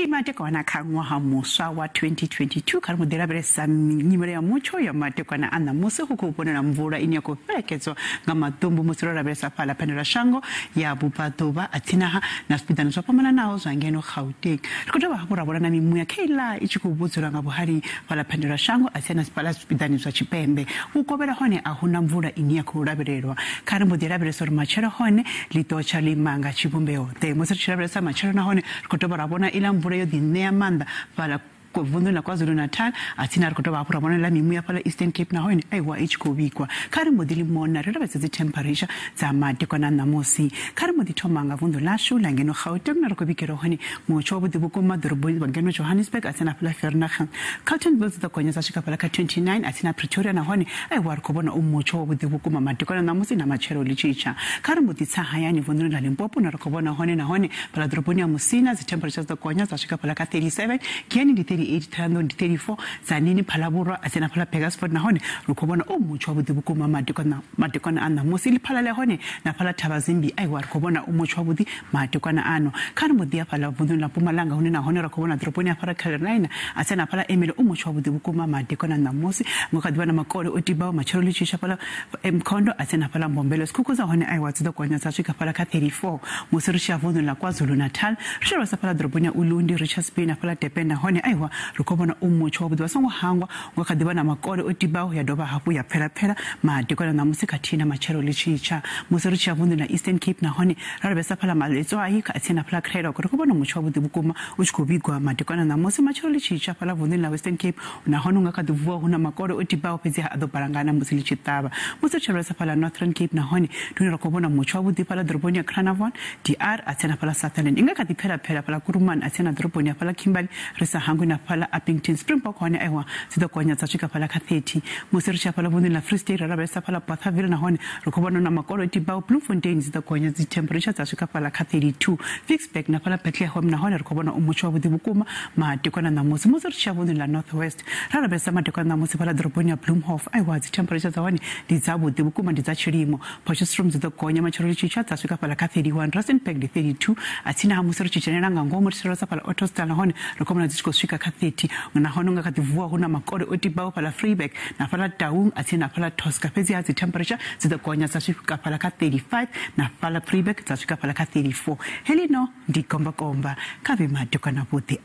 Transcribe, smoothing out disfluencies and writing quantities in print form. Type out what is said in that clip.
mate kwana kangwa hamusha wa 2022 kari mudera beresa nyimere ya Mutsho ya mate kwana ana muse hukupona na mvura inyako pekezo nga matumbu musura beresa pala pendera shango ya bupatoba atinaha na spidano pamana nao zangeno Gauteng rikotoba hakurabona na mimu ya kela ichikubuzura nga buhari pala pendera shango atina pala spidano za chipembe ukobera hone ahuna mvura inyako rabererwa kari mudera beresa machero hone litocha limanga chibumbeo te musura beresa machero na hone rikotoba rabona ila mvura yo dinea manda para vundo la KwaZulu Natal atina rikotoba apura bona la mimu ya pala Eastern Cape na hone aiwa ichikobikwa kari modili mona reba tse temperature za mate kwana namosi kari modi thomanga vundo la shula ngeno Gauteng na rikobikero hone Mutsho budi bukoma doroboni bangeno Johannesburg atina pala Vereeniging Carletonville tsa konya sa shika pala ka 29 atina Pretoria na hone aiwa rikobona Mutsho budi bukoma mate kwana namosi na machero lichicha kari modi tsahayani vundo la Limpopo na rikobona hone na hone pala doroboni ya Musina zi temperature za konya sa shika pala ka 37 kiani ndi 34 zanini phalabura asena phala Pegasport na hone rukobona Mutsho budi bukoma mate kwana ana musi liphala le hone na phala Thabazimbi aiwa rukobona Mutsho budi mate kwana ano khani mudi ya phala vundo la Mpumalanga hone na hone rukobona doroboni ya phala Carolina asena phala Emile Mutsho budi bukoma mate kwana na musi ngokadibana makolo otibawo machero lichisha phala Mkhondo asena phala Mbombela sikhukuza hone aiwa tsida kwanya tsashika phala ka 34 musirisha vundo la KwaZulu Natal rishero sa phala doroboni ya Ulundi Richards Bay na phala Durban na hone aiwa rukobona Mutsho budi basongo hangwa ngokadibana makolo otibawo ya doba hapu ya phela mate kwana na musi kathina machero lichicha musiricha vundo na Eastern Cape na hone rabesa phala maletso ayika athina phala Kreda rukobona Mutsho budi bukoma uchikobikwa mate kwana na musi machero lichicha phala vundo na Western Cape na hone ngakadivuwa huna makolo otibawo pezi adobalangana musi lichitaba musiricha rabesa phala Northern Cape na hone tuni rukobona Mutsho budi phala doroboni ya Cranavon DR athina phala Sutherland ingakadi phela phala Kuruman athina doroboni ya phala Kimberley risa hangu na phala Upington Springbok hone aiwa sida kwanya tsachika phala ka 30 musiricha phala vundo na Free State rabesa phala Bothaville na hone rukobona na makolo otibawo Bloemfontein sida kwanya zi temperature tsachika phala ka 32 Vicksburg na phala Bethlehem na hone rukobona Mutsho budi bukoma mate kwana na musi musiricha vundo la Northwest rabesa mate kwana na musi phala doroboni ya Bloemhof aiwa zi temperature za hone dizabudi bukoma dizachirimo Potchefstroom sida kwanya machero lichicha tsachika phala ka 31 Rustenburg di 32 atina musiricha nena ngomo risirasa phala Ottosdal na hone rukobona zishika ka 30 na hone ngakadivuwa huna makolo otibawo phala Vryburg na phala Taung atina phala Tosca pezi ya zi temperature sida kwanya tsashika phala ka 35 na phala Vryburg tsashika phala ka 34 helino ndikomba kabe mate kwana puti